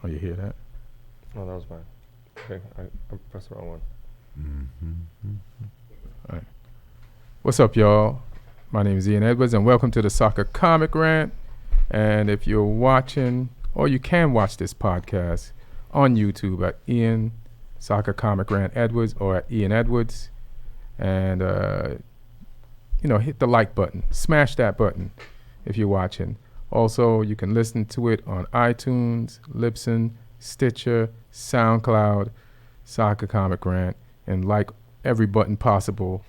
Oh, you hear that? Oh, that was mine. Okay, I pressed the wrong one. All right. What's up, y'all? My name is Ian Edwards, and welcome to the Soccer Comic Rant. And if you're watching, or you can watch this podcast on YouTube at Ian Soccer Comic Rant Edwards or at Ian Edwards, and hit the like button, smash that button if you're watching. Also, you can listen to it on iTunes, Libsyn, Stitcher, SoundCloud, Soccer Comic Rant, and like every button possible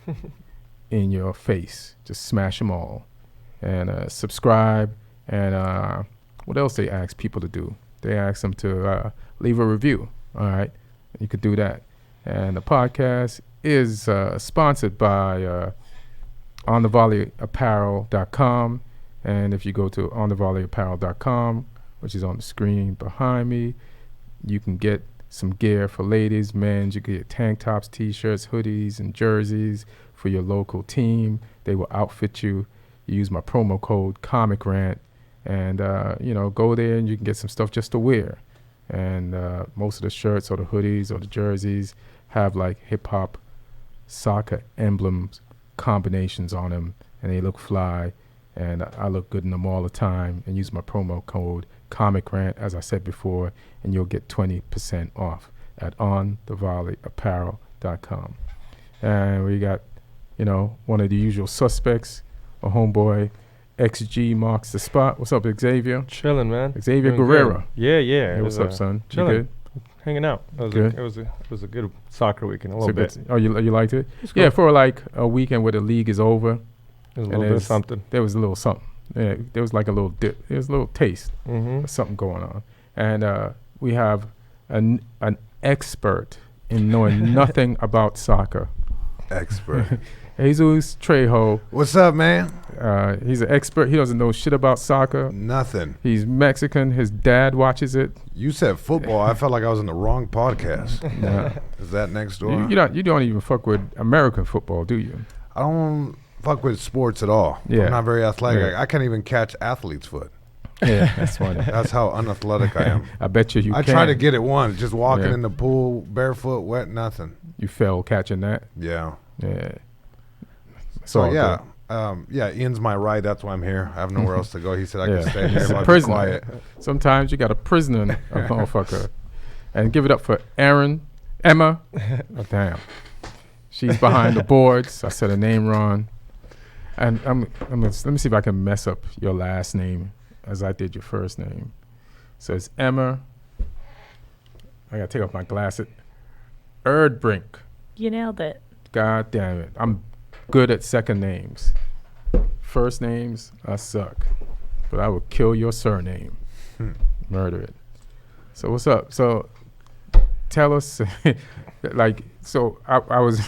in your face. Just smash them all. And subscribe. And what else they ask people to do? They ask them to leave a review. All right. You could do that. And the podcast is sponsored by onthevolleyapparel.com. And if you go to onthevolleyapparel.com, which is on the screen behind me, you can get some gear for ladies, men. You can get tank tops, T-shirts, hoodies, and jerseys for your local team. They will outfit you. You use my promo code ComicRant, and go there and you can get some stuff just to wear. And most of the shirts or the hoodies or the jerseys have like hip hop, soccer emblems, combinations on them, and they look fly. And I look good in them all the time. And use my promo code ComicRant, as I said before, and you'll get 20% off at onthevolleyapparel.com. And we got, one of the usual suspects, a homeboy, XG marks the spot. What's up, Xavier? Chilling, man. Xavier Guerrero. Yeah. Hey, what's up, son? Chilling. You good? Hanging out. It was a good soccer weekend. A little bit. You liked it? Yeah, cool. For like a weekend where the league is over. There's a little bit of something. There was a little something. Yeah, there was like a little dip. There was a little taste of something going on. And we have an expert in knowing nothing about soccer. Expert. Jesus Trejo. What's up, man? He's an expert. He doesn't know shit about soccer. Nothing. He's Mexican. His dad watches it. You said football. I felt like I was in the wrong podcast. Yeah. Is that next door? You don't even fuck with American football, do you? I don't fuck with sports at all. Yeah. I'm not very athletic. Yeah. I can't even catch athlete's foot. Yeah, that's funny. That's how unathletic I am. I bet you I can. tried to get it once, just walking in the pool, barefoot, wet, nothing. You fell catching that? Yeah. Yeah. So yeah. Ian's my right. That's why I'm here. I have nowhere else to go. He said I can stay here. He's a I'll be prisoner. quiet. Sometimes you got a prisoner, a motherfucker. And give it up for Emma. Oh, damn. She's behind the boards. I said her name wrong. And let me see if I can mess up your last name as I did your first name. So it's Emma. I gotta take off my glasses. Erdbrink. You nailed it. God damn it. I'm good at second names. First names, I suck. But I will kill your surname. Murder it. So what's up? So tell us, I was,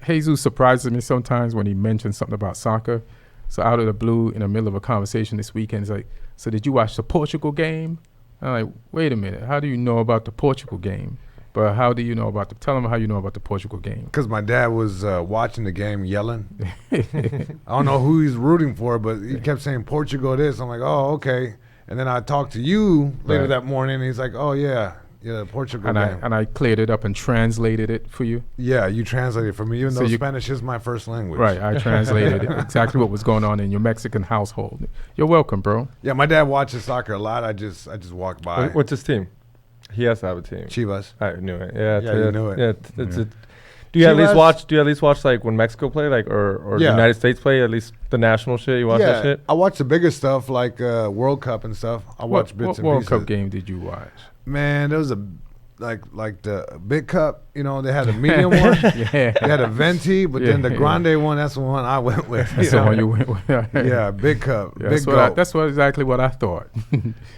Jesus surprises me sometimes when he mentions something about soccer. So out of the blue, in the middle of a conversation this weekend, he's like, so did you watch the Portugal game? I'm like, wait a minute. How do you know about the Portugal game? But how do you know tell him how you know about the Portugal game. Because my dad was watching the game yelling. I don't know who he's rooting for, but he kept saying Portugal this. I'm like, oh, okay. And then I talked to you later that morning, and he's like, oh, yeah, Portugal game. And I cleared it up and translated it for you. Yeah, you translated it for me, even though Spanish is my first language. Right, I translated exactly what was going on in your Mexican household. You're welcome, bro. Yeah, my dad watches soccer a lot. I just walk by. What's his team? He has to have a team. Chivas. I knew it. Yeah, you knew it. Yeah, do you at least watch like when Mexico play, like or the United States play, at least the national shit? You watch that shit? I watch the bigger stuff like World Cup and stuff. I watch bits and World pieces. Cup game did you watch? Man, there was a like the big cup. They had a medium one. Yeah. They had a venti, but then the grande one. That's the one I went with. That's the one you went with. Yeah, big cup. Yeah, big that's exactly what I thought.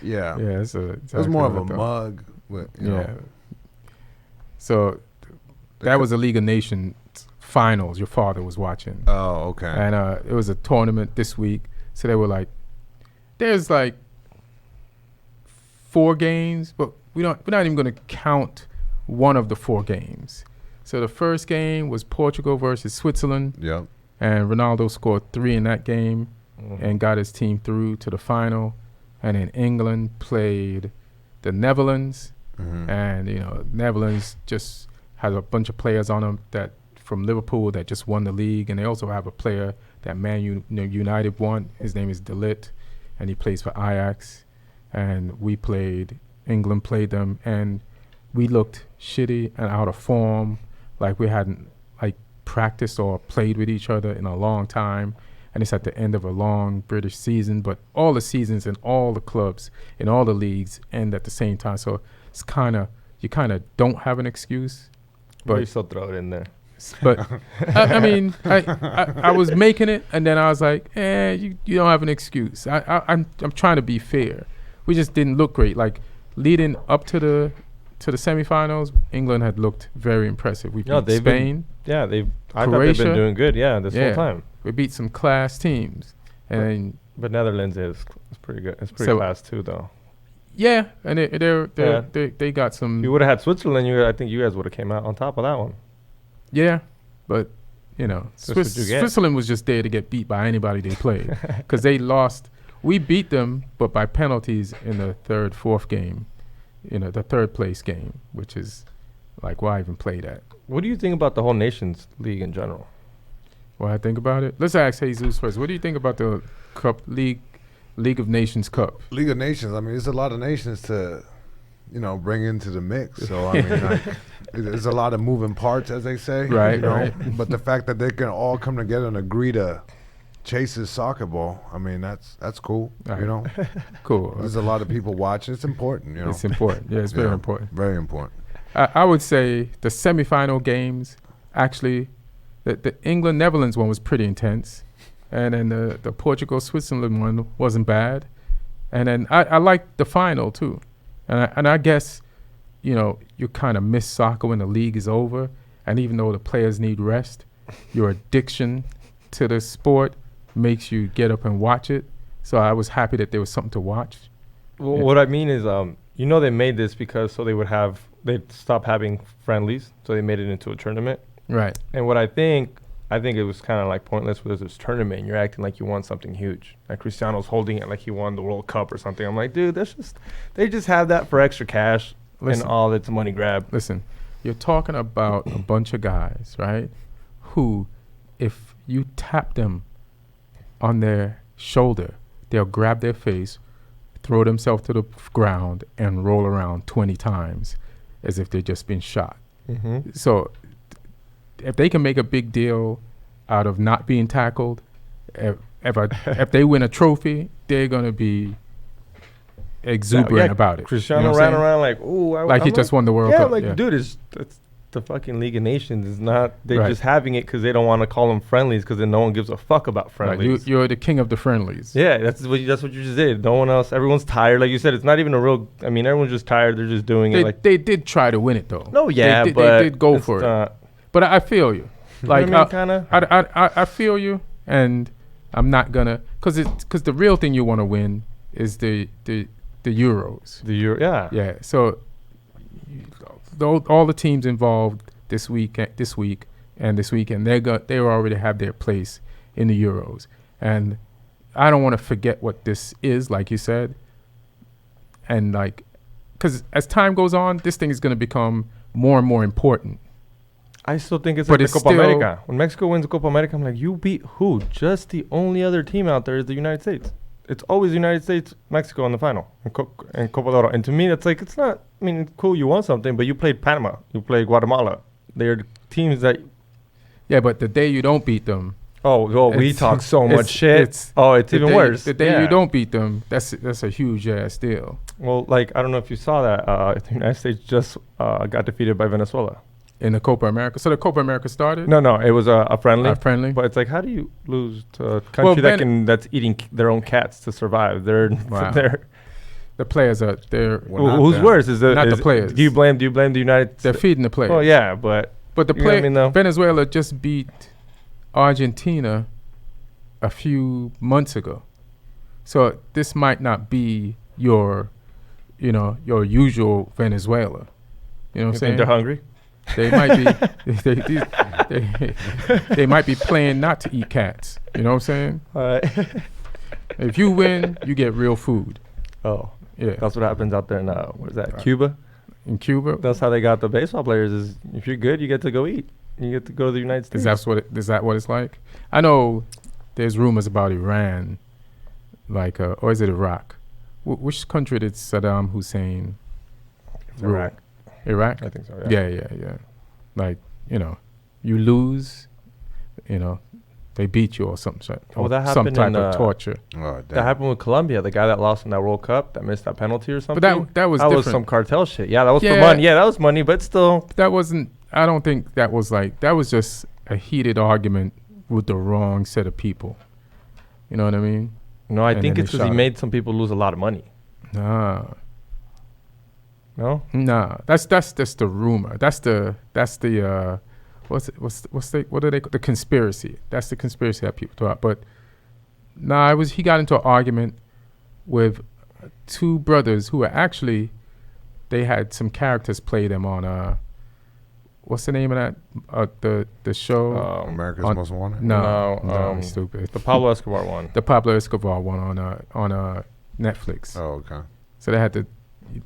Yeah. Yeah, it was more of a mug. Yeah. So that was a League of Nations finals your father was watching. Oh, okay. And it was a tournament this week. So they were like, there's like 4 games, but we're not even going to count one of the 4 games. So the first game was Portugal versus Switzerland. Yep. And Ronaldo scored 3 in that game and got his team through to the final. And then England played the Netherlands, Mm-hmm. and Netherlands just has a bunch of players on them that from Liverpool that just won the league, and they also have a player that United won. His name is De Ligt, and he plays for Ajax. And England played them, and we looked shitty and out of form, like we hadn't like practiced or played with each other in a long time. And it's at the end of a long British season, but all the seasons and all the clubs in all the leagues end at the same time. So it's you kind of don't have an excuse, But but you still throw it in there. but I mean, I was making it, and then I was like, you don't have an excuse. I'm trying to be fair. We just didn't look great. Like leading up to the semifinals, England had looked very impressive. We beat Spain. I thought they've Croatia. been doing good. Yeah, this whole time. We beat some class teams, and But Netherlands is pretty good. It's pretty So- class too, though. yeah, and they got some. You would have had Switzerland. I think you guys would have came out on top of that one. Yeah, but That's what you get. Switzerland was just there to get beat by anybody they played because they lost. We beat them, but by penalties in the fourth game, the third place game, which is like, why even play that? What do you think about the whole Nations League in general? Well, I think about it. Let's ask Jesus first. What do you think about the Cup League of Nations Cup? League of Nations. I mean, there's a lot of nations to, bring into the mix. So I mean, like, there's a lot of moving parts, as they say. Right, right. But the fact that they can all come together and agree to chase this soccer ball, I mean, that's cool. Right. Cool. There's a lot of people watching. It's important. It's important. Yeah, it's very important. Very important. I would say the semifinal games, actually, the England-Netherlands one was pretty intense. And then the Portugal-Switzerland one wasn't bad. And then I liked the final, too. And I guess, you kind of miss soccer when the league is over. And even though the players need rest, your addiction to the sport makes you get up and watch it. So I was happy that there was something to watch. Well, Yeah. what I mean is, they made this because so they'd stop having friendlies, so they made it into a tournament. Right. And what I think it was kind of like pointless with this tournament. You're acting like you won something huge. Like Cristiano's holding it like he won the World Cup or something. I'm like, dude, they just have that for extra cash and all it's a money grab. Listen, you're talking about a bunch of guys, right, who, if you tap them on their shoulder, they'll grab their face, throw themselves to the ground, and roll around 20 times as if they've just been shot. Mm-hmm. So if they can make a big deal out of not being tackled, if they win a trophy, they're going to be exuberant about it. Cristiano ran around like, ooh. Like he just won the World Cup. Yeah, dude, it's the fucking League of Nations is not. They're Right. just having it because they don't want to call them friendlies because then no one gives a fuck about Like, friendlies. you're the king of the friendlies. Yeah, that's what you just did. No one else. Everyone's tired. Like you said, it's not even a real. I mean, everyone's just tired. They're just doing it. Like They did try to win it, though. no, yeah, they but did go it's for it. not- But I feel you. Like, you know what I mean, kinda. I feel you, and I'm not gonna, because the real thing you want to win is the Euros. The Euro, yeah. Yeah. So all the teams involved this week and this weekend, they already have their place in the Euros, and I don't want to forget what this is, like you said, and like, because as time goes on, this thing is going to become more and more important. I still think it's But like it's the Copa still- America. When Mexico wins the Copa America, I'm like, you beat who? Just the only other team out there is the United States. It's always the United States, Mexico in the final, and Copa de Oro. And to me, that's like, it's not, I mean, it's cool you won something, but you played Panama. You played Guatemala. They're the teams that, Yeah, but the day you don't beat them, we It's- talk so much it's- shit. it's- It's the even day, worse. The day Yeah. you don't beat them, that's a huge ass deal. Well, like, I don't know if you saw that. The United States just got defeated by Venezuela. In the Copa America. So the Copa America started? No, it was a friendly. Friendly? But it's like, how do you lose to a country that's eating their own cats to survive? Wow. They're The players are, who's worse? Is not the players. Do you blame the United they're States? feeding the players. Well, yeah, but But the you know what I mean, though? Venezuela just beat Argentina a few months ago. So this might not be your usual Venezuela. You know what I'm you think saying? they're hungry? They might be they might be playing not to eat cats. You know what I'm saying? All right. If you win, you get real food. Oh, Yeah. That's what happens out there in what is that? Right. Cuba. In Cuba, That's how they got the baseball players. Is if you're good, you get to go eat. You get to go to the United States. is that what it's like? I know there's rumors about Iran, like, or is it Iraq? Which country did Saddam Hussein rule? Iraq. Iraq? I think so. Yeah. Like, you lose, they beat you or something. Oh, that some happened type in, of torture. Oh, damn. That happened with Colombia. The guy that lost in that World Cup that missed that penalty or something. But that was that was different. some cartel shit. Yeah, that was for Yeah. money. Yeah, that was money, but still. That wasn't. I don't think that was like. That was just a heated argument with the wrong set of people. You know what I mean? No, I And think then it's they because he shot made some people lose a lot of money. Nah. No. That's just the rumor. That's the what are they? The conspiracy. That's the conspiracy that people talk. But he got into an argument with two brothers who were actually, they had some characters play them on what's the name of that the show? America's Most Wanted? No, stupid. The Pablo Escobar one. The Pablo Escobar one on Netflix. Oh, okay. So they had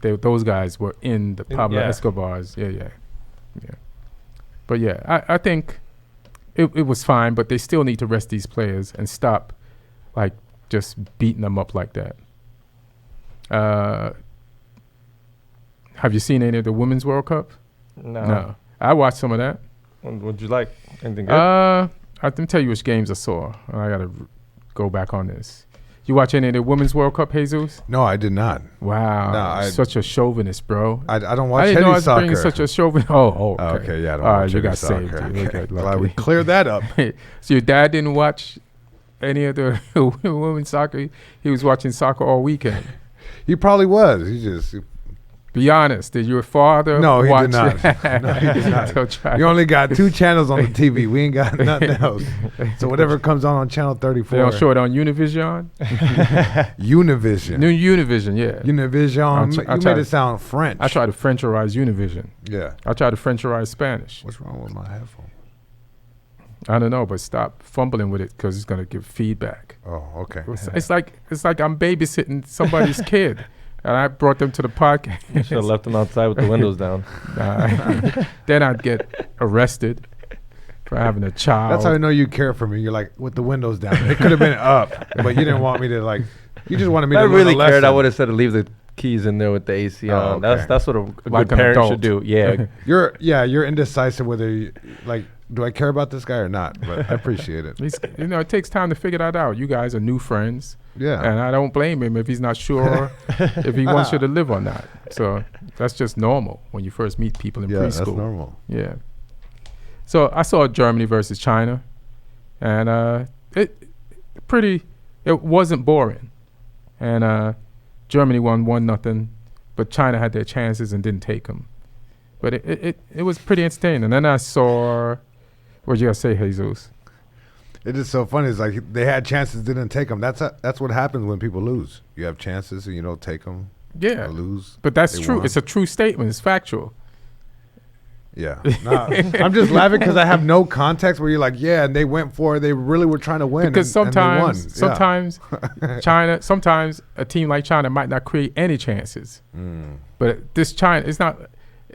those guys were in the Pablo Yeah. Escobars. Yeah. But yeah, I think it was fine, but they still need to rest these players and stop, like, just beating them up like that. Have you seen any of the Women's World Cup? No. I watched some of that. Would you like anything good? I can tell you which games I saw. I got to go back on this. You watch any of the Women's World Cup, Jesus? No, I did not. Wow. No, such a chauvinist, bro. I don't watch I didn't know I any was soccer. bringing such a chauvinist. Oh, okay. Okay, yeah, I don't All watch right, you any got soccer. saved. You Okay. got Glad we lucky. cleared that up. So your dad didn't watch any of the women's soccer? He was watching soccer all weekend. He probably was. He just... Be honest. Did your father No, he watch did not. No, he did not. Don't try. You only got 2 channels on the TV. We ain't got nothing else. So whatever comes on channel 34. They don't show it on Univision? Univision. New Univision, yeah. Univision. I You tried- made it sound French. I try to Frencherize Univision. Yeah. I try to Frencherize Spanish. What's wrong with my headphone? I don't know, but stop fumbling with it because it's going to give feedback. Oh, okay. It's like I'm babysitting somebody's kid. And I brought them to the podcast. You should have left them outside with the windows down. Then I'd get arrested for having a child. That's how I know you care for me. You're like, with the windows down. It could have been up, but you didn't want me to, like, you just wanted me If I to learn really a lesson. cared, I would have said to leave the keys in there with the AC Oh, on. okay. That's what a Like good an parent adult. should do. Yeah. You're indecisive whether you, like, do I care about this guy or not? But I appreciate it. It takes time to figure that out. You guys are new friends. Yeah. And I don't blame him if he's not sure if he wants you to live or not. So that's just normal when you first meet people in Yeah, preschool. that's normal. Yeah. So I saw Germany versus China, and it wasn't boring, and Germany won 1-0, but China had their chances and didn't take them. But it was pretty entertaining. And then I saw, what you gotta say, Jesus? It is so funny. It's like they had chances, didn't take them. That's what happens when people lose. You have chances and you don't take them. Yeah. Or lose. But that's They true. won. It's a true statement. It's factual. Yeah. Nah, I'm just laughing because I have no context where you're like, yeah, and they went for it. They really were trying to win. Because and they won. sometimes sometimes a team like China might not create any chances. But this China, it's not,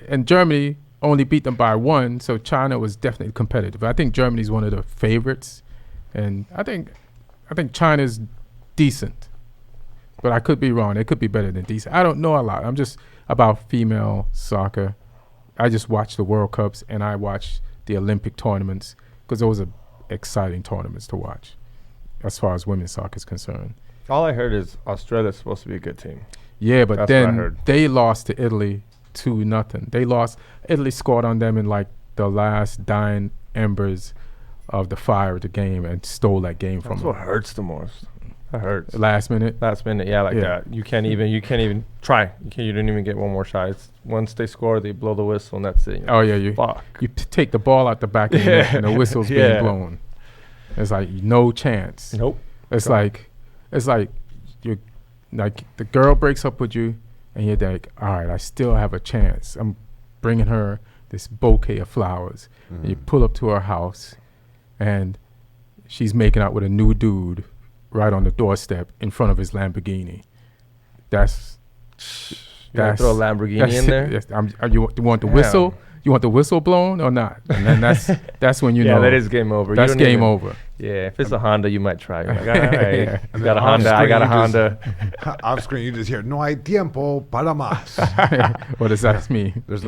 and Germany only beat them by 1, so China was definitely competitive. I think Germany's one of the favorites, and I think China's decent, but I could be wrong. They could be better than decent. I don't know a lot. I'm just about female soccer. I just watch the World Cups and I watch the Olympic tournaments because those are exciting tournaments to watch as far as women's soccer is concerned. All I heard is Australia's supposed to be a good team. Yeah, but That's what I then heard. they lost to Italy 2-0. They lost. Italy scored on them in like the last dying embers of the fire of the game and stole that game from That's them. what hurts the most. That hurts. Last minute. Last minute, yeah, like Yeah. that. You can't even try. You don't even get one more shot. Once they score, they blow the whistle and that's it. Oh yeah, you Fuck. take the ball out the back of the net and the whistle's being Yeah. blown. It's like no chance. Nope. It's like you like the girl breaks up with you and you're like, all right, I still have a chance. I'm bringing her this bouquet of flowers. And you pull up to her house and she's making out with a new dude right on the doorstep in front of his Lamborghini. That's You gotta throw a Lamborghini in there. Yes, you want the whistle? You want the whistle blown or not? And then that's when you know. Yeah, that is game over. That's game over. Yeah, if it's a Honda, you might try. You're like, all right, Yeah. you got a Honda, I got a Honda. Off screen, you just hear "No hay tiempo para más." What does that mean? There's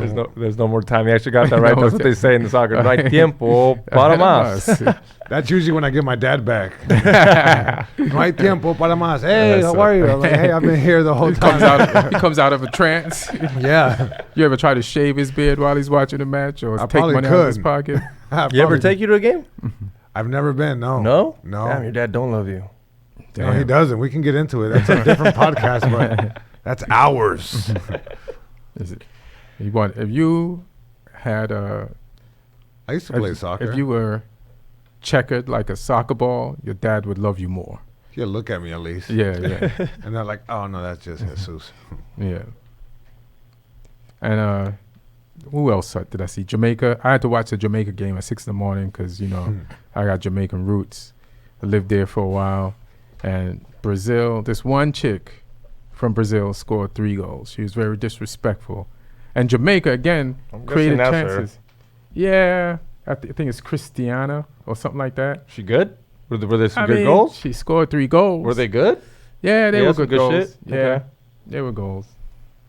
no more time. You actually got that right. No, That's what they say in the soccer. No hay tiempo para más. That's usually when I get my dad back. No hay tiempo para más. Hey, how are you? I'm like, hey, I've been here the whole time. He comes out of a trance. Yeah. You ever try to shave his beard while he's watching the match, or I take money out of his probably pocket? You ever take you to a game? I've never been. No. No. No. Damn, your dad don't love you. No, he doesn't. We can get into it. That's a different podcast, but that's hours. Is it? If you had a. I used to play soccer. If you were checkered like a soccer ball, your dad would love you more. He'll look at me at least. Yeah. And they're like, oh, no, that's just Jesus. Yeah. And who else did I see? Jamaica. I had to watch the Jamaica game at 6 a.m. because, I got Jamaican roots. I lived there for a while. And Brazil, this one chick from Brazil scored 3 goals. She was very disrespectful. And Jamaica, again, created chances. Yeah. I think it's Christiana or something like that. She good? Were there some good goals? She scored 3 goals. Were they good? Yeah, they were good goals. Shit? Yeah, Okay. They were goals.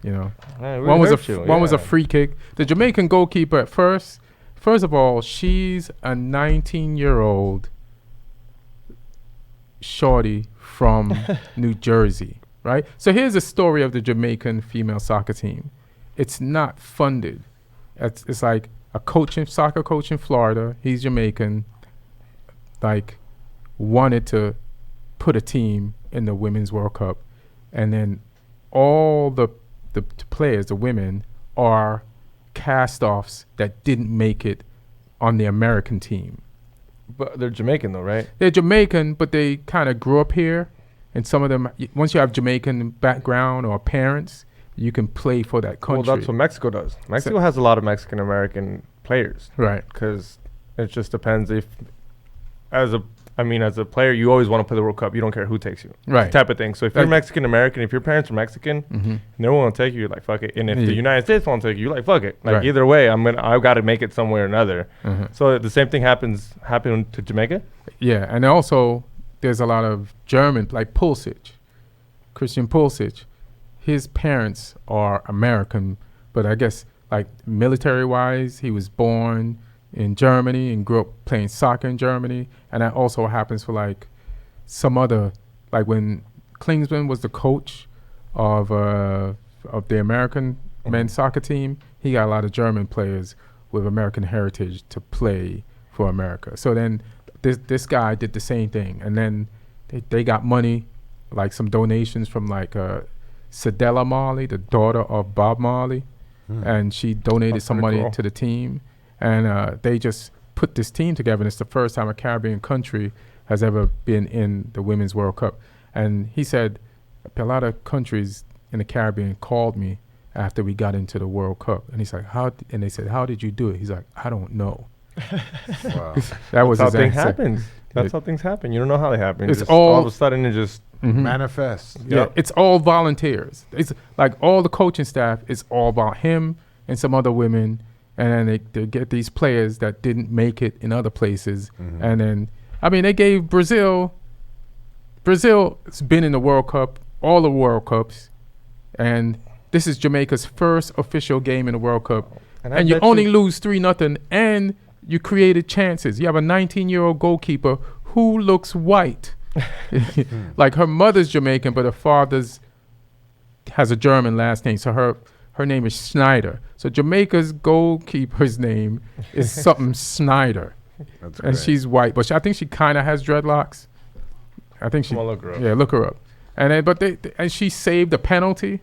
Man, One was a free kick. The Jamaican goalkeeper at first of all, she's a 19-year-old shorty from New Jersey, right? So here's the story of the Jamaican female soccer team. It's not funded. It's like a soccer coach in Florida. He's Jamaican. Like, wanted to put a team in the Women's World Cup, and then all the players, the women, are cast-offs that didn't make it on the American team. But they're Jamaican though, right? They're Jamaican, but they kind of grew up here, and some of them, once you have Jamaican background or parents, you can play for that country. Well, that's what Mexico does. Mexico has a lot of Mexican-American players. Right. Because it just depends if, as a player, you always want to play the World Cup. You don't care who takes you. Right. Type of thing. So if you're Mexican-American, if your parents are Mexican, and they want to take you, you're like, fuck it. And if the United States want to take you, you're like, fuck it. Like, either way, I've got to make it some way or another. So the same thing happened to Jamaica? Yeah, and also there's a lot of German, like Christian Pulisic. His parents are American, but I guess like military-wise, he was born in Germany and grew up playing soccer in Germany. And that also happens for like some other, like when Klinsmann was the coach of the American men's soccer team, he got a lot of German players with American heritage to play for America. So then this guy did the same thing. And then they got money, like some donations from like Cedella Marley, the daughter of Bob Marley. And she donated some money to the team. And they just put this team together. And it's the first time a Caribbean country has ever been in the Women's World Cup. And he said a lot of countries in the Caribbean called me after we got into the World Cup. And he's like, and they said, how did you do it? He's like, I don't know. Wow. That was how his things answer. happen. That's how things happen. You don't know how they happen. It's just all of a sudden it just manifests. Yeah, it's all volunteers. It's like all the coaching staff is all about him and some other women. And then they get these players that didn't make it in other places. And then, they gave Brazil's been in the World Cup, all the World Cups. And this is Jamaica's first official game in the World Cup. And you only lose 3-0, and you created chances. You have a 19-year-old goalkeeper who looks white. Like her mother's Jamaican, but her father's has a German last name. So her name is Schneider. So Jamaica's goalkeeper's name is something Snyder. That's and great. she's white, but I think she kind of has dreadlocks. I think she. Look her up. Yeah, look her up. And then, and she saved a penalty.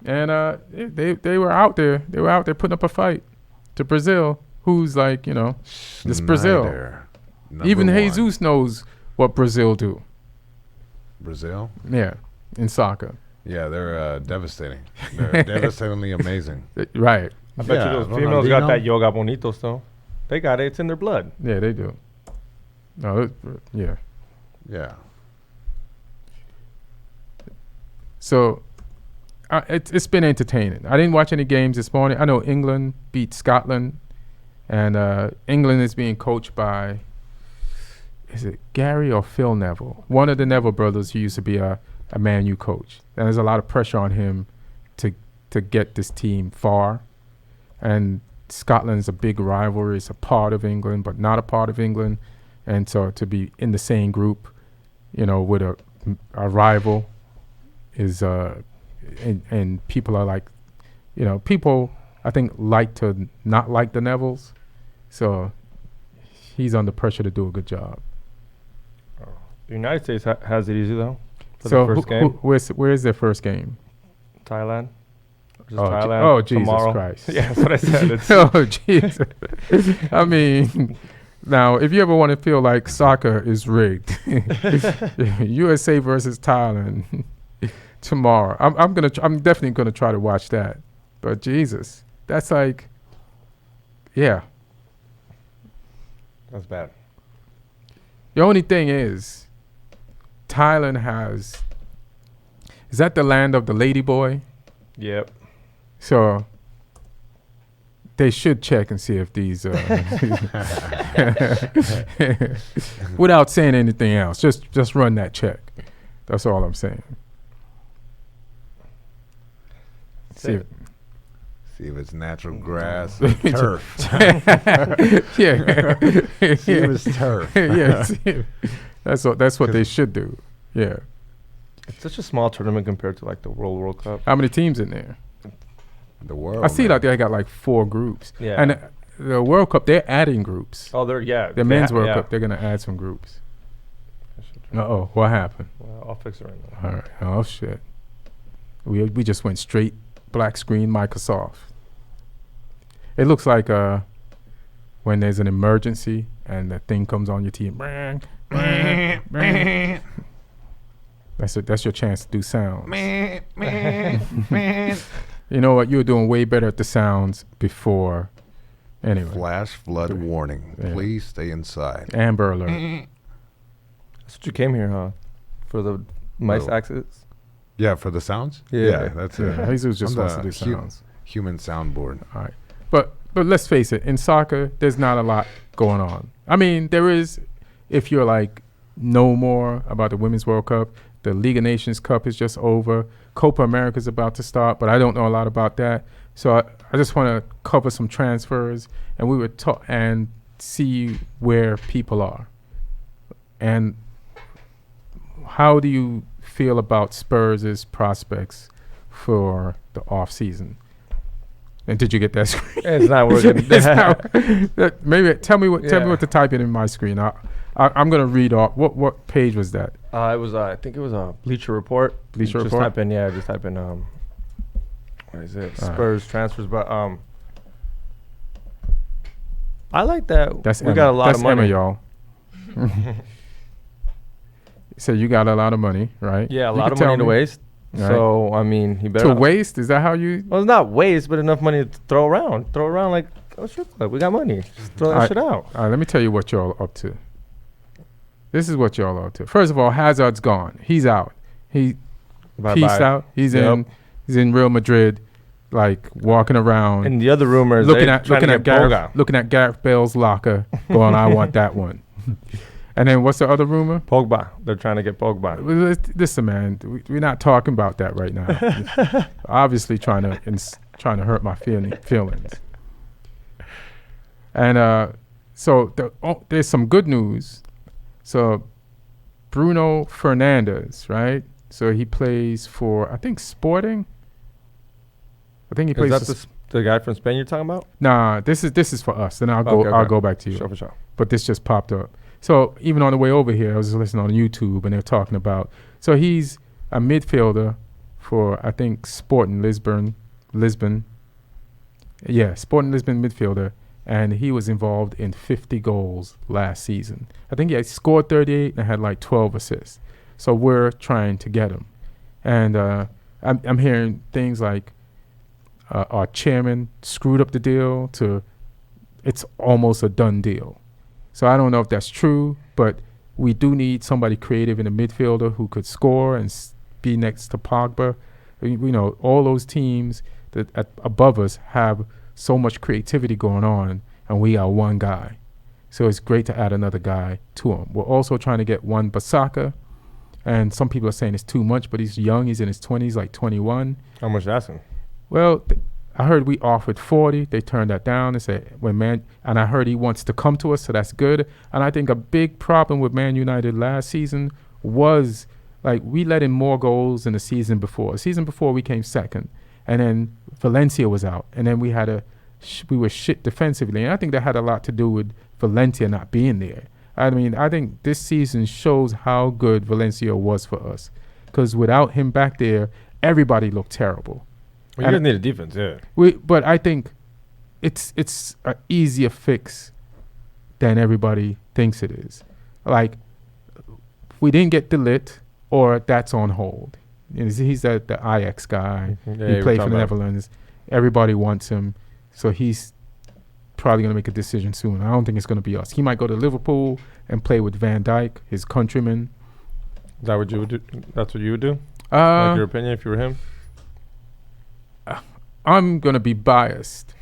And they were out there. They were out there putting up a fight to Brazil, who's like, this Brazil. Even Jesus knows what Brazil do. Brazil? Yeah, in soccer. Yeah, they're devastating. They're devastatingly amazing. Right. I bet you those females got that yoga bonitos though. They got it. It's in their blood. Yeah, they do. No, yeah. Yeah. So it's been entertaining. I didn't watch any games this morning. I know England beat Scotland, and England is being coached by, is it Gary or Phil Neville? One of the Neville brothers who used to be a Man U coach. And there's a lot of pressure on him to get this team far. And Scotland's a big rivalry. It's a part of England, but not a part of England. And so to be in the same group, with a rival is and people are like, people I think like to not like the Nevilles, so he's under pressure to do a good job. The United States has it easy though. For So the first game, where's their first game? Thailand. Oh, Jesus tomorrow. Christ! Yeah, that's what I said. It's Oh Jesus! I mean, now if you ever want to feel like soccer is rigged, USA versus Thailand tomorrow. I'm definitely gonna try to watch that. But Jesus, that's like, yeah. that's bad. The only thing is, Thailand is that the land of the lady boy? Yep. So they should check and see if these, without saying anything else, just run that check. That's all I'm saying. See if it's natural grass, or turf. yeah. See if it's turf. Yeah. That's what they should do. Yeah. It's such a small tournament compared to like the World Cup. How many teams in there? The world. I see like they got like 4 groups. Yeah. And the World Cup, they're adding groups. Oh, The men's World Cup, they're going to add some groups. Uh-oh, what happened? Well, I'll fix it right now. All right. Oh, shit. We just went straight black screen Microsoft. It looks like when there's an emergency and the thing comes on your TV. That's your chance to do sounds. You know what? You were doing way better at the sounds before. Anyway. Flash flood warning. Yeah. Please stay inside. Amber alert. That's what you came here, huh? For the mice axis? Yeah, for the sounds? Yeah. That's it. Yeah, Jesus just I'm wants to the do sounds. Human soundboard. All right. But let's face it, in soccer, there's not a lot going on. I mean, there is, if you're like, know more about the Women's World Cup. The League of Nations Cup is just over. Copa America is about to start, but I don't know a lot about that. So I just want to cover some transfers, and we would talk and see where people are. And how do you feel about Spurs' prospects for the off season? And did you get that screen? It's not working. Maybe tell me what to type in my screen. I'm gonna read off. What page was that? It was I think it was a Bleacher Report. Bleacher Just Report. type in what is it? Spurs transfers, but I like that. That's we Emma. got a lot That's of money, Emma, y'all. So you got a lot of money, right? Yeah, a You lot could of tell money to me. waste. Right. So I mean, he better To not- waste? Is that how you? Well, it's not waste, but enough money to throw around. Throw around like a strip club. We got money. Just throw that Alright. shit out. All right, let me tell you what y'all up to. This is what y'all up to. First of all, Hazard's gone. He's out. He peaced out. He's Yep. in Real Madrid, like walking around, And the other rumors, looking at Gareth Bale's locker, going, "I want that one." And then what's the other rumor? Pogba. They're trying to get Pogba. Listen, man, we're not talking about that right now. Obviously, trying to hurt my feelings. And so there's some good news. So Bruno Fernandes, right? So he plays for, I think, Sporting. I think he plays. Is that the guy from Spain you're talking about? Nah, this is for us. Then I'll go back to you. Sure, for sure. But this just popped up. So even on the way over here, I was listening on YouTube, and they're talking about. So he's a midfielder for, I think, Sporting Lisbon. Yeah, Sporting Lisbon midfielder, and he was involved in 50 goals last season. I think he had scored 38 and had like 12 assists. So we're trying to get him, and I'm hearing things like our chairman screwed up the deal to it's almost a done deal. So I don't know if that's true, but we do need somebody creative in the midfielder who could score and be next to Pogba. all those teams that above us have so much creativity going on, and we are one guy. So it's great to add another guy to him. We're also trying to get one Basaka, and some people are saying it's too much, but he's young. He's in his 20s, like 21. How much asking? Well, I heard we offered 40. They turned that down. They said, and I heard he wants to come to us, so that's good. And I think a big problem with Man United last season was, like, we let in more goals than the season before. The season before, we came second, and then Valencia was out, and then we were shit defensively. And I think that had a lot to do with Valencia not being there. I mean, I think this season shows how good Valencia was for us, because without him back there, everybody looked terrible. Well, you guys need a defense, yeah. But I think it's an easier fix than everybody thinks it is. Like, we didn't get Delit, or that's on hold. He's the Ajax guy. Yeah, he played for the Netherlands. Everybody wants him, so he's probably going to make a decision soon. I don't think it's going to be us. He might go to Liverpool and play with Van Dijk, his countryman. Is that what you would do? That's what you would do? Like your opinion if you were him? I'm going to be biased.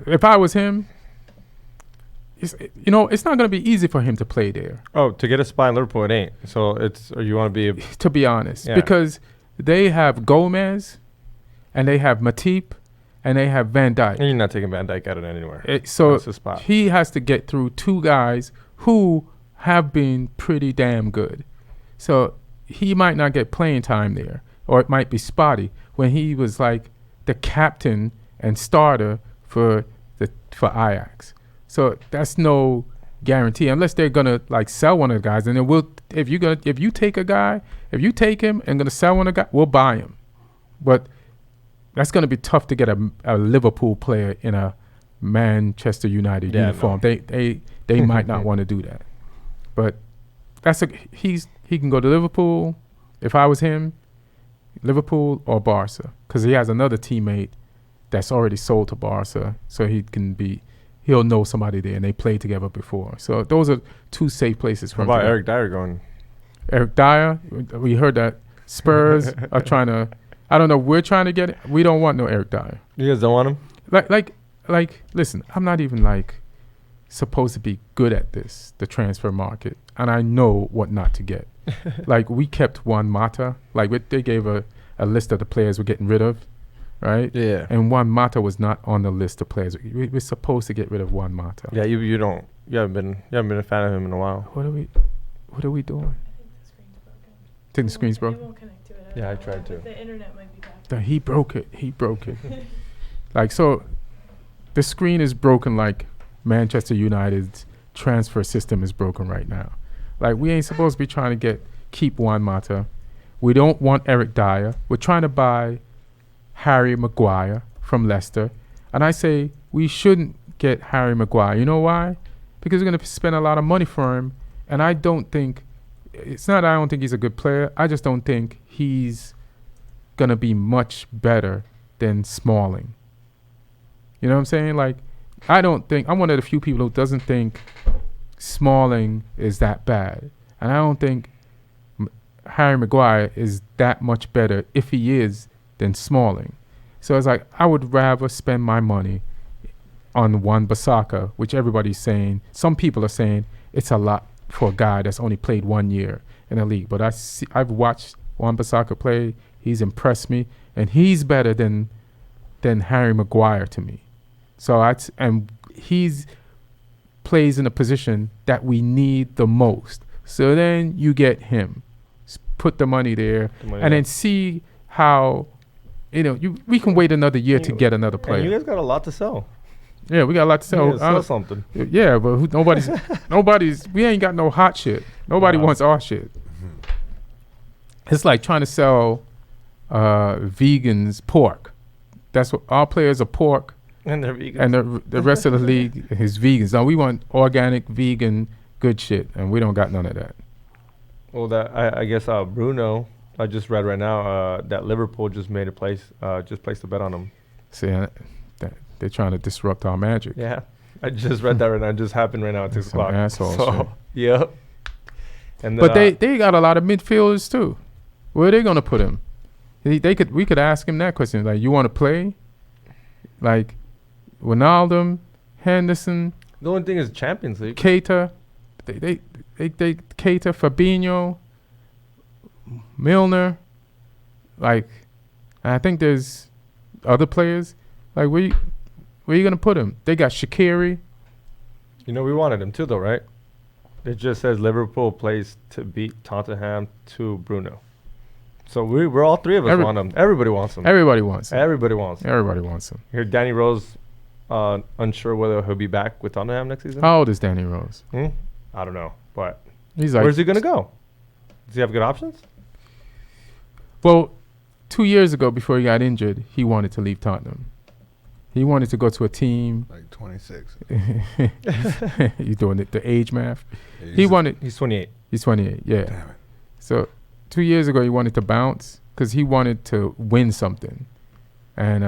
If I was him, it's not going to be easy for him to play there. Oh, to get a spot in Liverpool, it ain't. So or you want to be to be honest, yeah. Because they have Gomez, and they have Matip, and they have Van Dijk. And you're not taking Van Dijk out of anywhere. So that's the spot. He has to get through two guys who have been pretty damn good. So he might not get playing time there, or it might be spotty when he was like the captain and starter for Ajax. So that's no guarantee unless they're gonna like sell one of the guys. And then if you take him and gonna sell one of the guys, we'll buy him. But that's gonna be tough to get a Liverpool player in a Manchester United uniform. No. They might not want to do that. But he can go to Liverpool. If I was him, Liverpool or Barca, because he has another teammate that's already sold to Barca, so he'll know somebody there, and they played together before. So those are two safe places for him. How about Eric Dyer going? Eric Dyer, we heard that Spurs are trying to. I don't know. We're trying to get it. We don't want no Eric Dyer. You guys don't want him? Like. Listen, I'm not even supposed to be good at the transfer market, and I know what not to get. Like, we kept Juan Mata. Like, they gave a list of the players we're getting rid of, right? Yeah. And Juan Mata was not on the list of players. We're supposed to get rid of Juan Mata. Yeah, you haven't been a fan of him in a while. What are we doing? I think the screen's broken. Think the screen's broken? It won't connect to it. Yeah, I tried to. The internet might be bad. He broke it. Like, so the screen is broken like Manchester United's transfer system is broken right now. Like, we ain't supposed to be trying to keep Juan Mata. We don't want Eric Dyer. We're trying to buy Harry Maguire from Leicester. And I say we shouldn't get Harry Maguire. You know why? Because we're going to spend a lot of money for him. And I don't think he's a good player. I just don't think he's going to be much better than Smalling. You know what I'm saying? Like, I'm one of the few people who doesn't think Smalling is that bad. And I don't think Harry Maguire is that much better, if he is, than Smalling. So it's like, I would rather spend my money on Wan Bissaka, which everybody's saying, some people are saying it's a lot for a guy that's only played 1 year in the league. But I've watched Wan Bissaka play. He's impressed me, and he's better than Harry Maguire to me. So and he's plays in a position that we need the most. So then you get him, put the money there, and then see how, we can wait another year to get another player. And you guys got a lot to sell. Yeah, we got a lot to sell. Sell something. Yeah, but we ain't got no hot shit. Nobody wants our shit. It's like trying to sell vegans pork. That's what our players are, pork. And they're vegans. And the rest of the league is vegans. Now we want organic, vegan, good shit, and we don't got none of that. Well, I guess Bruno, I just read right now that Liverpool just placed a bet on him. See, they're trying to disrupt our magic. Yeah, I just read that right now. It just happened right now at 6 o'clock. Asshole so, shit. Yep. And but they got a lot of midfielders too. Where are they gonna put him? We could ask him that question. Like, you want to play? Like, Wijnaldum, Henderson, The only thing is Champions League. Keita, they Keita, Fabinho, Milner, like, and I think there's other players. Like, where you gonna put him? They got Shaqiri. You know, we wanted him too, though, right? It just says Liverpool plays to beat Tottenham to Bruno. So we're all three of us want him. Everybody wants him. Everybody wants him. Everybody wants him. Everybody wants him. Here, Danny Rose, unsure whether he'll be back with Tottenham next season. How old is Danny Rose? I don't know, but He's like, where's he gonna go? Does he have good options? well, 2 years ago, before he got injured, he wanted to leave Tottenham. He wanted to go to a team. Like 26. He's doing it, the age math. Yeah, He wanted. He's 28. He's 28. Yeah. Damn it. So 2 years ago, he wanted to bounce because he wanted to win something, and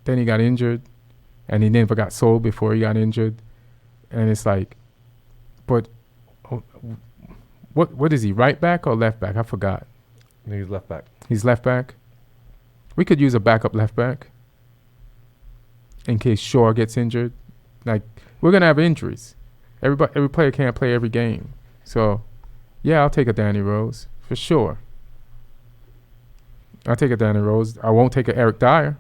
then he got injured, and he never got sold before he got injured, and it's like, but what is he? Right back or left back? I forgot. I think he's left back. He's left back. We could use a backup left back in case Shaw gets injured. Like, we're gonna have injuries. Every player can't play every game. So, yeah, I'll take a Danny Rose for sure. I'll take a Danny Rose. I won't take a Eric Dyer.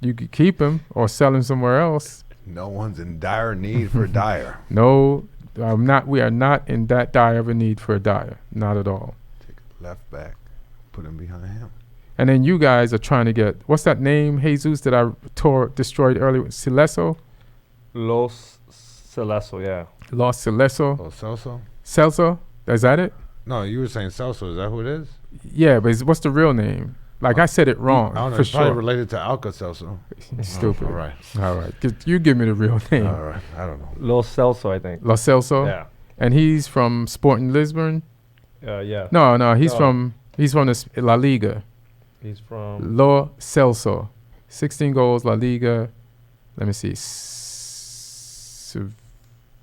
You could keep him or sell him somewhere else. No one's in dire need for Dyer. No, I'm not. We are not in that dire of a need for a Dyer. Not at all. Take left back, put him behind him. And then you guys are trying to get, what's that name, Jesus, that I destroyed earlier? Sileso? Los Celeso, yeah. Los Sileso? Oh, Celso? Celso? Is that it? No, you were saying Celso. Is that who it is? Yeah, but what's the real name? Like, I said it wrong, I don't know. for It's probably sure. related to Alka Celso. Stupid. All right. All right. You give me the real name. All right. I don't know. Los Celso, I think. Los Celso? Yeah. And he's from Sporting Lisbon? Yeah. No, he's No. from La Liga. He's from... Lo Celso. 16 goals, La Liga. Let me see.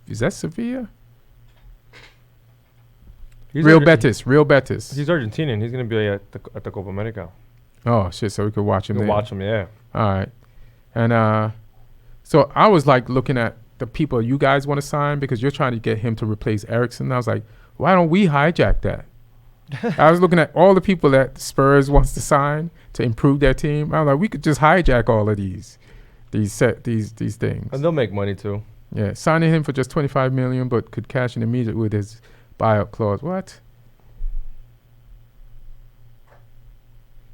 Is that Sevilla? He's Real Betis. He's Argentinian. He's going to be at the Copa America. Oh, shit. So we could watch him You can there. watch him, yeah. All right. And so I was like looking at the people you guys want to sign because you're trying to get him to replace Eriksson. I was like, why don't we hijack that? I was looking at all the people that Spurs wants to sign to improve their team. I was like, we could just hijack all of these things. And they'll make money, too. Yeah, signing him for just $25 million, but could cash in immediately with his buyout clause. What?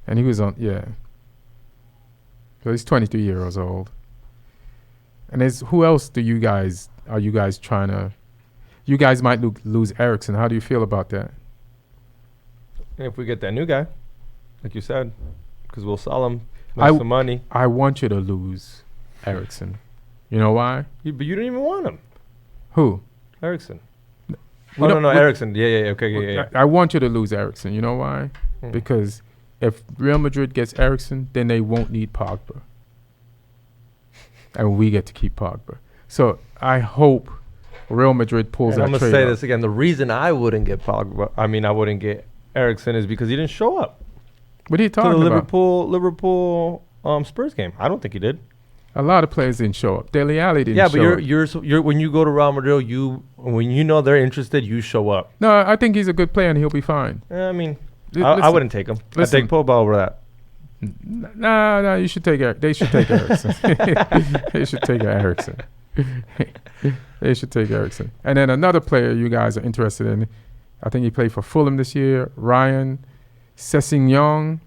And he was on, yeah. So he's 23 years old. And who else are you guys trying to? You guys might lose Eriksson. How do you feel about that? If we get that new guy, like you said, because we'll sell him, make some money. I want you to lose Eriksson. You know why? But you didn't even want him. Who? Eriksson. We don't- No, we- Eriksson. Yeah, okay, yeah. I want you to lose Eriksson. You know why? Hmm. Because if Real Madrid gets Eriksson, then they won't need Pogba. And we get to keep Pogba. So I hope Real Madrid pulls And that I'm going to trade say off. this again. The reason I wouldn't get Pogba, I wouldn't get Eriksson is because he didn't show up What are you to the talking about? Liverpool Spurs game. I don't think he did. A lot of players didn't show up. Dele Alli didn't Yeah, show but up. you're when you go to Real Madrid, when you know they're interested, you show up. No, I think he's a good player and he'll be fine. I mean, L- I listen. wouldn't take him. I'd Listen. take Pogba over that. No, you should take Eric. They should take Eriksson. They should take Eriksson. They should take Eriksson. And then another player you guys are interested in, I think he played for Fulham this year, Ryan Sessegnon.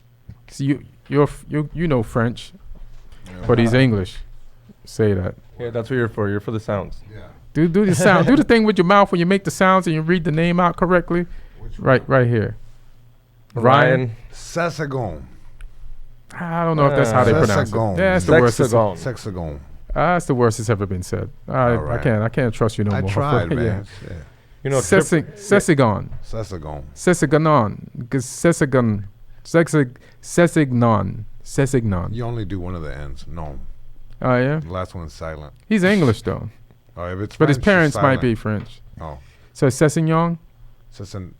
So you know French, but he's English. Say that. Yeah, that's what you're for. You're for the sounds. Yeah. Do the sound. Do the thing with your mouth when you make the sounds and you read the name out correctly. Which Right here. Ryan Sessagon. I don't know if that's how they pronounce it. Sexagon. Yeah, that's the worst. Sexagon. Sexagon. That's the worst it's ever been said. All right. I can't trust you no I more. tried, man. Yeah. Yeah. You know, Sessegnon. Sessagon. Sessegnon. You only do one of the ends. No. Oh yeah, The last one's silent. he's English though, Oh, if it's but his French, it's parents might silent. be French. Oh. So Sessegnon.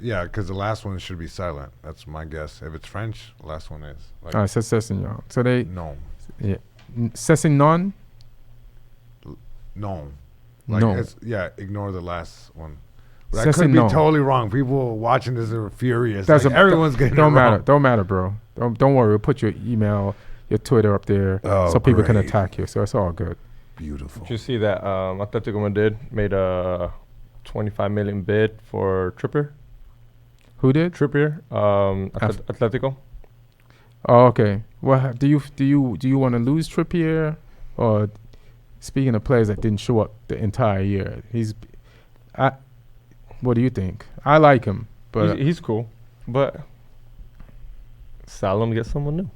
Yeah, because the last one should be silent. That's my guess. If it's French, the last one is. Like, C'est Cessignon. So they, no. yeah. Cessignon? No. Like, No. ignore the last one. But I could be Cessignon. totally wrong. People watching this are furious. That's Like, everyone's getting don't it matter. wrong. Don't matter, bro. Don't worry. We'll put your email, your Twitter up there Oh, so people can great. attack you. So it's all good. Beautiful. Did you see that Atletico Madrid made a 25 million bid for Trippier? Who did? Trippier, Atletico. Oh, okay. Well, do you want to lose Trippier, or speaking of players that didn't show up the entire year, what do you think? I like him, but He's cool, but sell him, get someone new.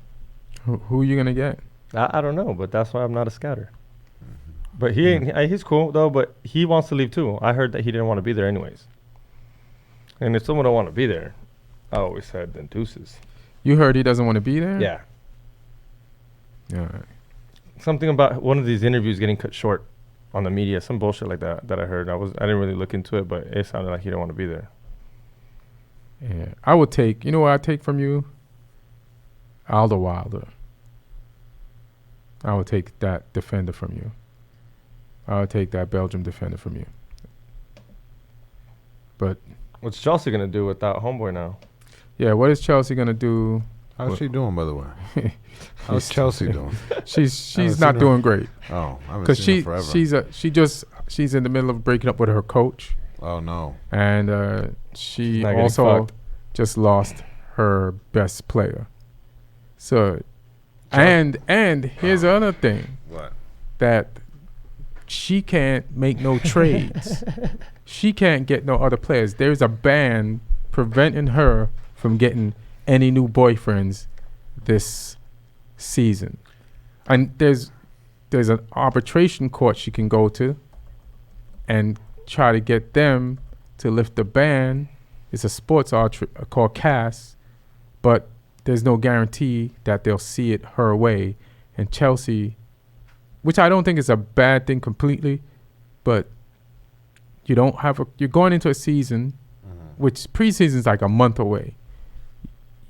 who are you gonna get? I don't know, but that's why I'm not a scouter. But he ain't. He's cool though, but he wants to leave too. I heard that he didn't want to be there anyways. And if someone don't want to be there, I always said then deuces. You heard he doesn't want to be there? Yeah. Yeah. Something about one of these interviews getting cut short on the media, some bullshit like that I heard. I didn't really look into it, but it sounded like he didn't want to be there. Yeah. I would take. You know what I take from you? Alder Wilder. I would take that defender from you. I would take that Belgium defender from you. But What's Chelsea gonna do with that homeboy now? yeah, what is Chelsea gonna do? How's she doing, by the way? How's Chelsea doing? She's haven't not seen her. doing great Oh, I haven't because seen her forever. she's in the middle of breaking up with her coach, Oh, no. and she Not getting also fucked. just lost her best player. So, and here's the other thing What? that she can't make no trades. She can't get no other players. There's a ban preventing her from getting any new boyfriends this season. And there's an arbitration court she can go to and try to get them to lift the ban. It's a sports called CAS, but there's no guarantee that they'll see it her way. And Chelsea, which I don't think is a bad thing completely, but you're going into a season, which preseason's like a month away.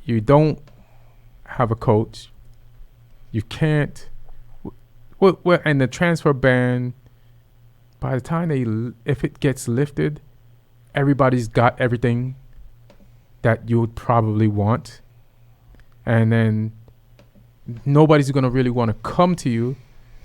You don't have a coach. You can't. And the transfer ban, by the time if it gets lifted, everybody's got everything that you would probably want. And then nobody's going to really want to come to you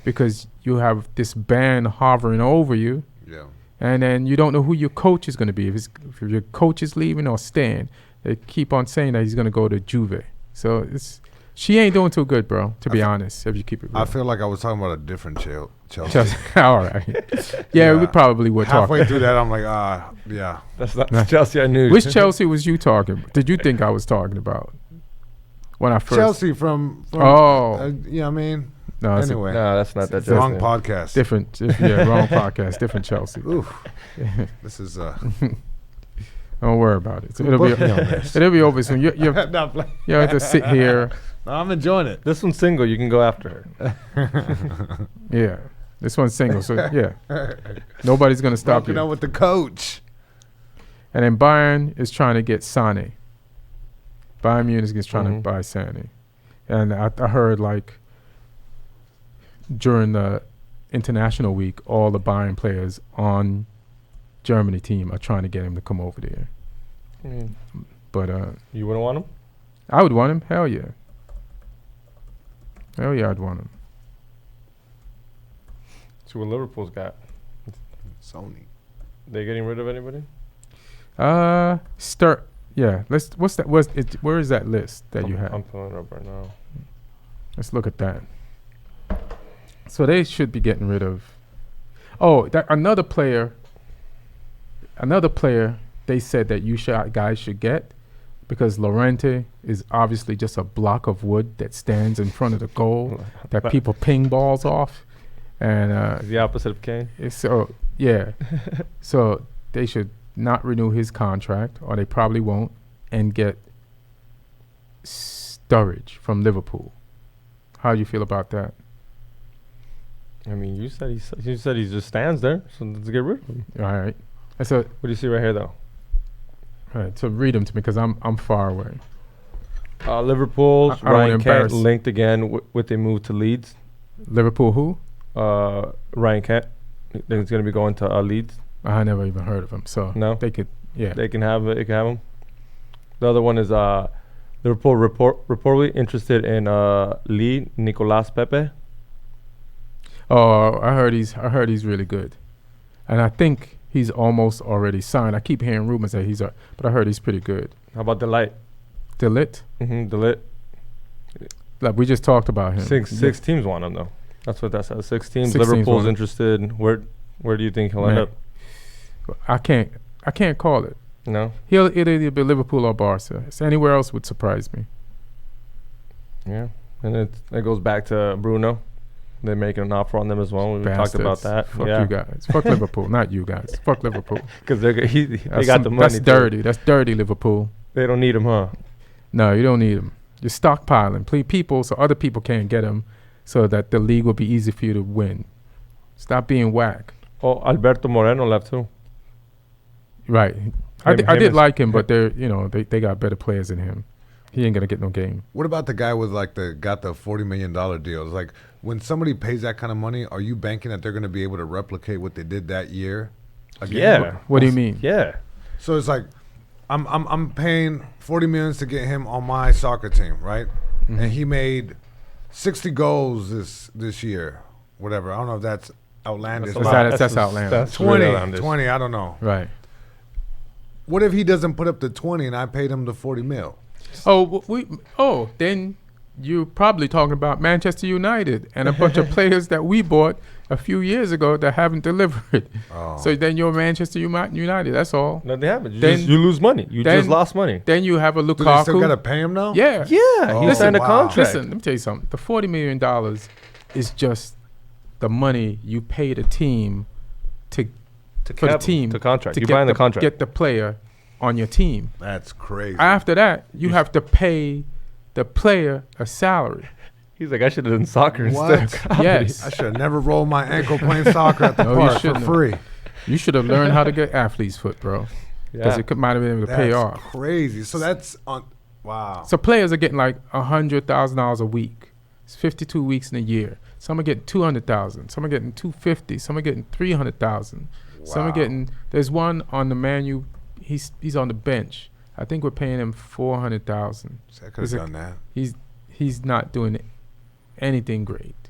because you have this ban hovering over you. Yeah. And then you don't know who your coach is going to be. If your coach is leaving or staying, they keep on saying that he's going to go to Juve. So she ain't doing too good, bro, to be honest, if you keep it real. I feel like I was talking about a different Chelsea. Just, all right. Yeah, we probably were Halfway talking. through that, I'm like, yeah. That's not the Chelsea I knew. Which Chelsea was you talking? Did you think I was talking about when I first? Chelsea from Oh. you know what I mean? No, it's Anyway. No, that's not that It's Chelsea. Wrong podcast. different. Yeah, wrong podcast. Different Chelsea. Oof. This is Don't worry about it. Put me on this. It'll be over soon. You Not playing. have to sit here. No, I'm enjoying it. This one's single. You can go after her. Yeah, this one's single. So yeah, nobody's gonna stop Broken you. up with the coach. And then Bayern is trying to get Sane. Bayern Munich is trying to Mhm. buy Sane. And I heard like during the international week, all the Bayern players on Germany team are trying to get him to come over there. But You wouldn't want him? I would want him. Hell yeah. Hell yeah, I'd want him. See what Liverpool's got. Sony. They getting rid of anybody? Yeah. What's that? Where is that list that you have? I'm pulling it up right now. Let's look at that. So they should be getting rid of. Oh, another player. They said that guys should get, because Llorente is obviously just a block of wood that stands in front of the goal that people ping balls off, and It's the opposite of Kane. so yeah, so they should not renew his contract, or they probably won't, and get Sturridge from Liverpool. How do you feel about that? I mean, you said he just stands there, so let's get rid of him. All right. So What do you see right here, though? All right, so read them to me because I'm far away. Liverpool's I don't wanna Ryan Kent embarrass- linked again with the move to Leeds. Liverpool who? Ryan Kent. I think it's going to be going to Leeds. I never even heard of him. So No? they could, yeah. They can have it. They can have him. The other one is Liverpool reportedly interested in Lee Nicolas Pepe. Oh, I heard he's really good, and I think he's almost already signed. I keep hearing rumors that but I heard he's pretty good. How about Delight? Delit, Delight. like we just talked about him. Six teams want him though. That's what that says. 6 teams. 6 teams Liverpool's want him. interested. Where do you think he'll end Man. up? I can't call it. No. It'll either be Liverpool or Barca. So anywhere else would surprise me. Yeah, and it goes back to Bruno. They're making an offer on them as well. We talked about Bastards. that. Fuck yeah. you guys. Fuck Liverpool, not you guys. Fuck Liverpool. Because they got the money. That's too. dirty. That's dirty, Liverpool. They don't need him, huh? No, you don't need them. You're stockpiling people so other people can't get them, so that the league will be easy for you to win. Stop being whack. Oh, Alberto Moreno left too. Right. I Him did is- like him, but they got better players than him. He ain't gonna get no game. What about the guy with got the $40 million deal? It's like when somebody pays that kind of money, are you banking that they're going to be able to replicate what they did that year? Again? Yeah. What do you mean? Yeah. So it's like I'm paying $40 million to get him on my soccer team, right? Mhm. And he made 60 goals this year. Whatever. I don't know if that's outlandish. That's a Is lot. that- that's outlandish. That's 20, really outlandish. 20, I don't know. Right. What if he doesn't put up the 20 and I paid him the 40 mil? Then you're probably talking about Manchester United and a bunch of players that we bought a few years ago that haven't delivered. Oh. So then you're Manchester United. That's all. Nothing happened. Then- You lose money. You then- just lost money. Then you have a Do they still Lukaku. got to pay him now? Yeah. Yeah. Oh, He signed a wow. contract. Listen, let me tell you something. The $40 million is just the money you pay the team for the team To contract. to You're get buying the contract. get the player on your team. That's crazy. After that, you have to pay the player a salary. He's like, I should have done soccer What? instead of comedy. Yes. I should have never rolled my ankle playing soccer at the No, you park for shouldn't have. free. You should have learned how to get athlete's foot, bro. Because Yeah. it might have been able to pay That's off. crazy. So that's on. Wow. So players are getting like $100,000 a week. It's 52 weeks in a year. Some are getting 200,000. Some are getting 250. Some are getting 300,000. Some are Wow. getting. There's one on the menu. He's on the bench. I think we're paying him 400,000. So I could have done that. He's not doing anything great.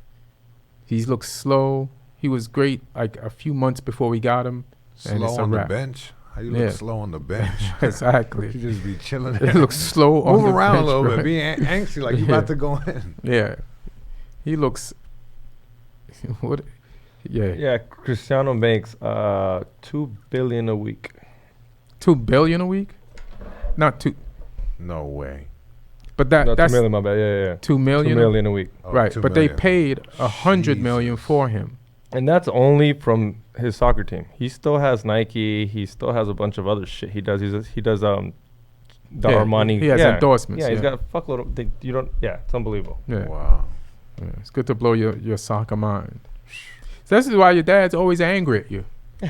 He looks slow. He was great like a few months before we got him. And it's Slow a on the wrap. bench. How you Yeah. look slow on the bench? Exactly. You just be chilling. He looks slow on Move the around bench, a little bro. bit. Be angsty like you Yeah. about to go in. Yeah. He looks. What? Yeah. Yeah, Cristiano makes $2 billion a week. $2 billion a week? Not two, No way. but No, that's $2 million, my bad. Yeah. $2 $2 million. million a week. Oh, Right, 2 but million. they paid $100 million Jesus. for him. And that's only from his soccer team. He still has Nike. He still has a bunch of other shit he does. He does the Yeah, Armani. he has yeah. endorsements, Yeah, he's yeah. got a fuckload of. You don't. Yeah, it's unbelievable. Yeah. Wow. Yeah, it's good to blow your soccer mind. So this is why your dad's always angry at you.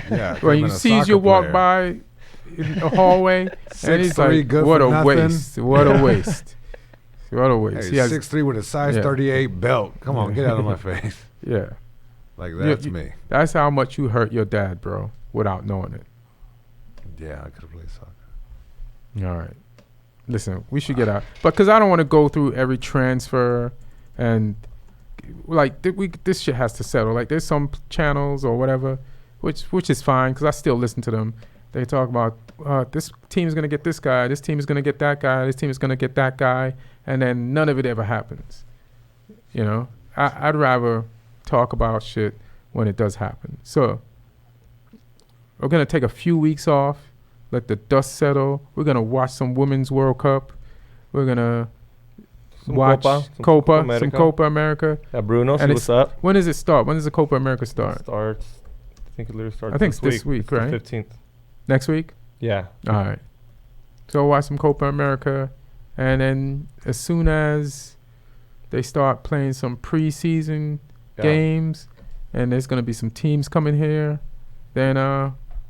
Yeah. When he been a sees you soccer walk player. by in the hallway, and he's 6'3", like, good "What for a nothing." waste! What a waste! What a waste!" Hey, He has, 6'3" with a size Yeah. 38 belt. Come on, get out of my face. yeah. Like You- that's you- me. That's how much you hurt your dad, bro, without knowing it. Yeah, I could have played soccer. All right. Listen, we should get out, but because I don't want to go through every transfer, and like this shit has to settle. Like there's some channels or whatever, which is fine because I still listen to them. They talk about this team is gonna get this guy, this team is gonna get that guy, this team is gonna get that guy, and then none of it ever happens. You know, I'd rather talk about shit when it does happen. So we're gonna take a few weeks off, let the dust settle. We're gonna watch some Women's World Cup. We're gonna Some watch Copa some America. Copa America. Yeah, Bruno, see And what's up. When does it start? When does the Copa America start? Starts. I think it literally starts. I think it's this week, It's the right? 15th. Next week? Yeah. All right. So watch some Copa America, and then as soon as they start playing some preseason Yeah. games, and there's gonna be some teams coming here, then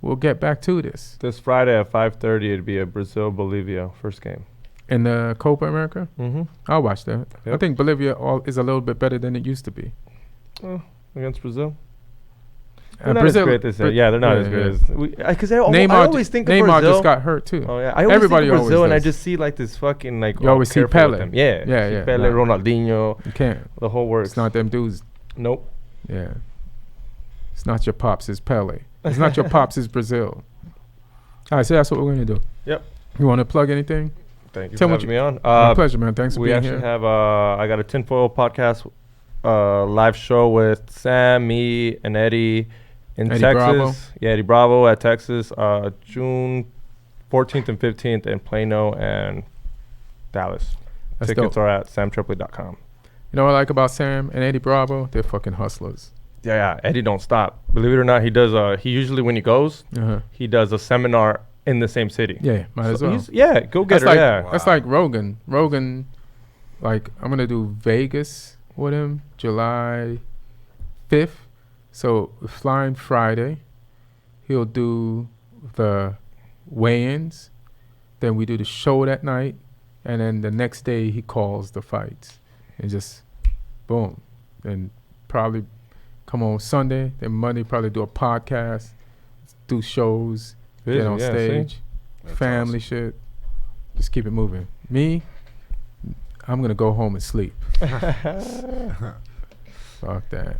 we'll get back to this. This Friday at 5:30, it'd be a Brazil-Bolivia first game. In the Copa America, Mm-hmm. I'll watch that. I Yep. think Bolivia is a little bit better than it used to be. Against Brazil. They're not Brazil, as great as they. Yeah, they're not as good as because I Neymar, always think of Neymar Brazil. just got hurt too. Oh yeah, I always Everybody think of always Brazil, and I does. just see like this fucking like. You always see careful with Pele. them. Yeah, Yeah. Pele, Nah. Ronaldinho, You can't. the whole works. It's not them dudes. Nope. Yeah. It's not your pops. It's Pele. It's not your pops. It's Brazil. All right, so that's what we're going to do. Yep. You want to plug anything? Thank you Tell for me having me on. My pleasure, man. Thanks for We being actually here. have I got a Tinfoil podcast live show with Sam, me, and Eddie in Eddie Texas. Bravo. Yeah, Eddie Bravo at Texas, June 14th and 15th in Plano and Dallas. That's Tickets dope. are at samtripley.com. You know what I like about Sam and Eddie Bravo? They're fucking hustlers. Yeah, Eddie don't stop. Believe it or not, he does. He usually when he goes, Uh-huh. he does a seminar in the same city. Yeah, might as well. Yeah, go get That's her. like Yeah. that's like Rogan. Rogan, like I'm gonna do Vegas with him July 5th. So flying Friday, he'll do the weigh-ins. Then we do the show that night, and then the next day he calls the fights, and just boom. And probably come on Sunday. Then Monday probably do a podcast, do shows, get on Yeah, see? stage, That's family awesome. shit. Just keep it moving. Me, I'm gonna go home and sleep. Fuck that.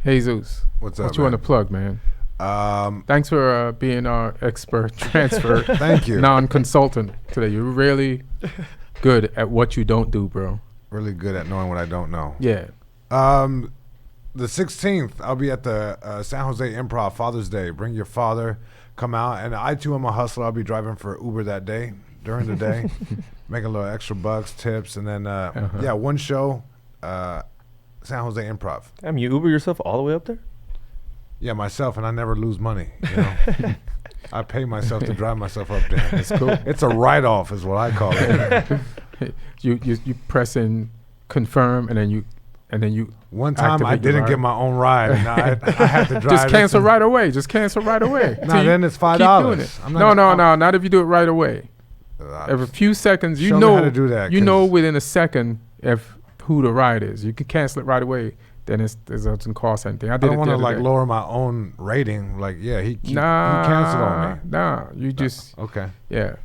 Jesus, What's up, what you want to man? plug, man? Thanks for being our expert transfer Thank you. non-consultant today. You're really good at what you don't do, bro. Really good at knowing what I don't know. Yeah. The 16th, I'll be at the San Jose Improv Father's Day. Bring your father. Come out. And I, too, am a hustler. I'll be driving for Uber that day, during the day. Making a little extra bucks, tips. And then, yeah, one show, San Jose Improv. Damn, you Uber yourself all the way up there? Yeah, myself, and I never lose money. You know? I pay myself to drive myself up there. It's cool. It's a write-off is what I call it. you press in confirm, and then you One time I activate your didn't ride. get my own ride. And I had to drive. just cancel this right away. Just cancel right away. No, Till you then it's $5. keep doing it. I'm No, not- not if you do it right away. Every few seconds, you Show me know how to do that, You know 'cause- within a second if who the ride is. You can cancel it right away. Then it doesn't cost anything. I I did don't it want the to other like day. lower my own rating. Like, yeah, he canceled on me. Nah, you just Okay. yeah,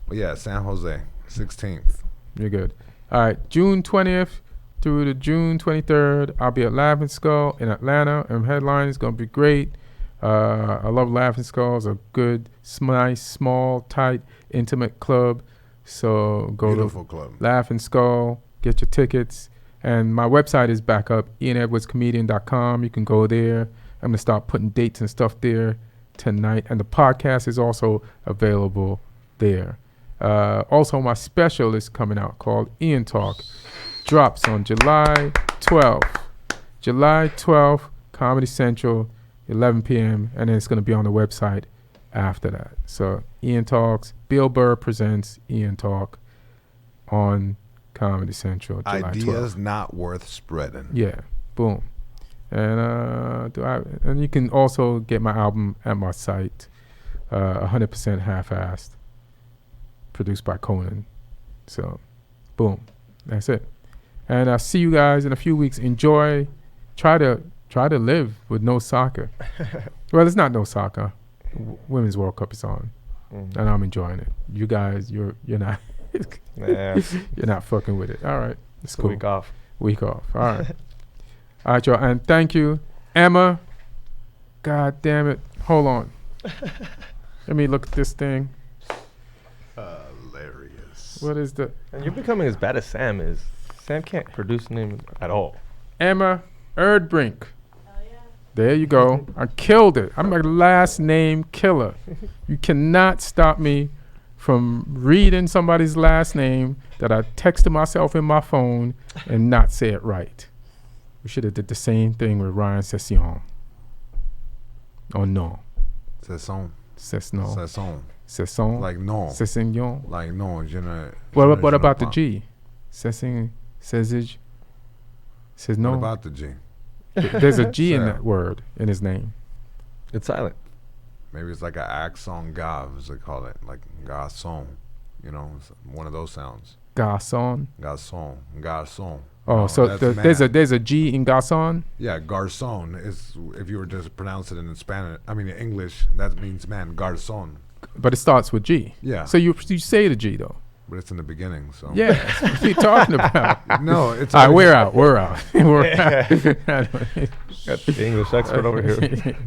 Well, yeah, San Jose, 16th. you're good. All right, June 20th through to June 23rd, I'll be at Laughing Skull in Atlanta. And headline is gonna be great. I love Laughing Skull. It's a good, nice, small, tight, intimate club. So go Beautiful to club. Laughing Skull, get your tickets. And my website is back up, ianedwardscomedian.com. You can go there. I'm going to start putting dates and stuff there tonight. And the podcast is also available there. Also, my special is coming out called Ian Talk. Drops on July 12th. July 12th, Comedy Central, 11 p.m. And then it's going to be on the website after that. So Ian Talks, Bill Burr presents Ian Talk on Comedy Central, July 12th. Ideas not worth spreading. Yeah, boom. And and you can also get my album at my site, 100% half-assed, produced by Conan. So, boom, that's it. And I'll see you guys in a few weeks. Enjoy. Try to live with no soccer. Well, it's not no soccer. Women's World Cup is on, and I'm enjoying it. You guys, you're not. Yeah. You're not fucking with it. All right. It's It's a cool. week off. Week off. All right. All right, y'all. And thank you, Emma. God damn it. Hold on. Let me look at this thing. Hilarious. What is the And you're becoming as bad as Sam is. Sam can't produce a name at all. Emma Erdbrink? Hell yeah. There you go. I killed it. I'm a last name killer. You cannot stop me from reading somebody's last name that I texted myself in my phone and not say it right. We should have did the same thing with Ryan Session. Oh no. Sesson. Cesno. Sesson. Sesson. Like no. Cessignon. Like no. Je ne, What about the G? Cessin. Cesig. Says What no. about the G? There's a G in Sir. that word in his name. It's silent. Maybe it's like an accent gav, as they call it, like garçon. You know, it's one of those sounds. Garçon. Garçon, garçon. Oh, No, so that's there's a man. G in garçon. Yeah, garçon is if you were to pronounce it in Spanish. I mean, in English, that means man. Garçon. But it starts with G. Yeah. So you say the G though. But it's in the beginning, so. Yeah. What are you talking about? No, it's. All right, we're out. We're out. We're out. The English expert over here.